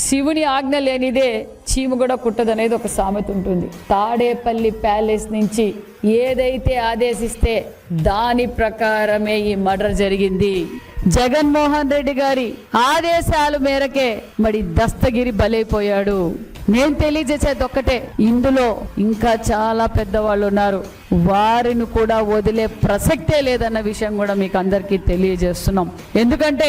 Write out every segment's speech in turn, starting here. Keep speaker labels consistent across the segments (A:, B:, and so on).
A: శివుని ఆజ్ఞ లేనిదే చీము కూడా కుట్టదనేది ఒక సామెత ఉంటుంది. తాడేపల్లి ప్యాలెస్ నుంచి ఏదైతే ఆదేశిస్తే దాని ప్రకారమే ఈ మర్డర్ జరిగింది. జగన్మోహన్ రెడ్డి గారి ఆదేశాల మేరకే మరి దస్తగిరి బలైపోయాడు. నేను తెలియజేసేది ఒక్కటే, ఇందులో ఇంకా చాలా పెద్దవాళ్ళు ఉన్నారు, వారిని కూడా వదిలే ప్రసక్తే లేదన్న విషయం కూడా మీకు అందరికీ తెలియజేస్తున్నాం. ఎందుకంటే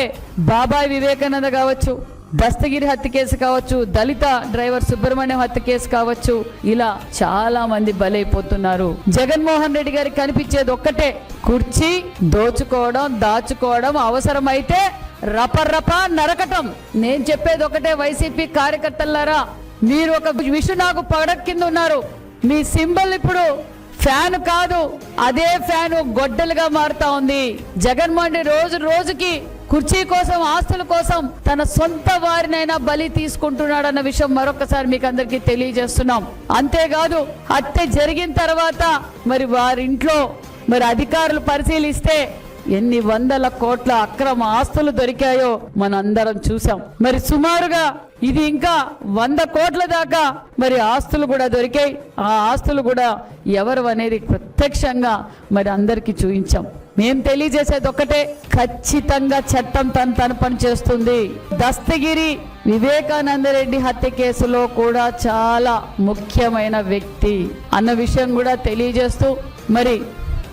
A: బాబాయ్ వివేకానంద కావచ్చు, దస్తగిరి హత్య కేసు కావచ్చు, దళిత డ్రైవర్ సుబ్రహ్మణ్యం హత్య కేసు కావచ్చు, ఇలా చాలా మంది బలైపోతున్నారు. జగన్మోహన్ రెడ్డి గారికి కనిపించేది ఒక్కటే, కుర్చీ దోచుకోవడం, దాచుకోవడం, అవసరమైతే రపరప నరకటం. నేను చెప్పేది ఒకటే, వైసీపీ కార్యకర్తలారా, మీరు ఒక విషునాగు పడక కింద ఉన్నారు. మీ సింబల్ ఇప్పుడు ఫ్యాన్ కాదు, అదే ఫ్యాన్ గొడ్డలుగా మారుతా ఉంది. జగన్మోహన్ రెడ్డి రోజు రోజుకి కుర్చీ కోసం, ఆస్తుల కోసం తన సొంత వారినైనా బలి తీసుకుంటున్నాడన్న విషయం మరొకసారి మీకు అందరికీ తెలియజేస్తున్నాం. అంతేకాదు హత్య జరిగిన తర్వాత మరి వారింట్లో మరి అధికారులు పరిశీలిస్తే ఎన్ని వందల కోట్ల అక్రమ ఆస్తులు దొరికాయో మనందరం చూసాం. మరి సుమారుగా ఇది ఇంకా 100 కోట్ల దాకా మరి ఆస్తులు కూడా దొరికాయి. ఆ ఆస్తులు కూడా ఎవరు అనేది ప్రత్యక్షంగా మరి అందరికీ చూపించాం. మేము తెలియజేసేది ఒక్కటే, ఖచ్చితంగా చట్టం తన పని చేస్తుంది. దస్తగిరి వివేకానంద రెడ్డి హత్య కేసులో కూడా చాలా ముఖ్యమైన వ్యక్తి అన్న విషయం కూడా తెలియజేస్తూ మరి